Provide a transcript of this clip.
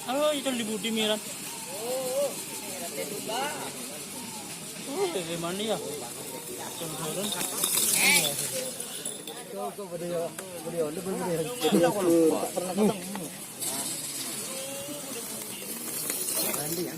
Oh, itu libuti miran. Oh, bebe mandi ya. Turun. Kau video, lebih video. Tak pernah potong. Mandi ya.